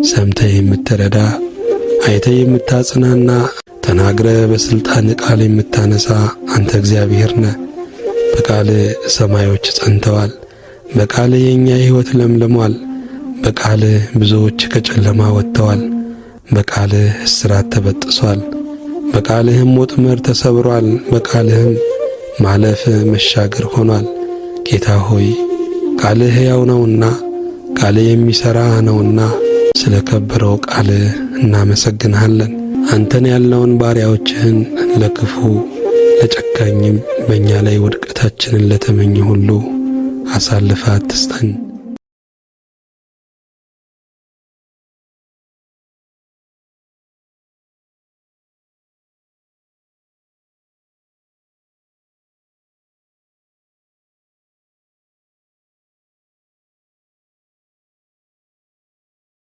ሰምተህ የምትረዳ አይተህ የምታጽናና ተናግረህ በስልጣን ቃል የምታነሳ አንተ እግዚአብሔር ነህ። በቃል ሰማዮች ጸንተዋል። በቃል የኛ ሕይወት ለምልሟል። በቃል ብዙዎች ከጨለማ ወጥተዋል። በቃል እስራት ተበጥሷል። በቃልህም ወጥመድ ተሰብሯል። በቃልህም ማለፍ መሻገር ሆኗል። ጌታ ሆይ ቃልህ ሕያው ነውና ቃልህ የሚሠራ ነውና ስለ ከበረው ቃልህ እናመሰግንሃለን። አንተን ያለውን ባሪያዎችህን ለክፉ ለጨካኝም በእኛ ላይ ውድቀታችንን ለተመኘ ሁሉ አሳልፈህ አትስጠን።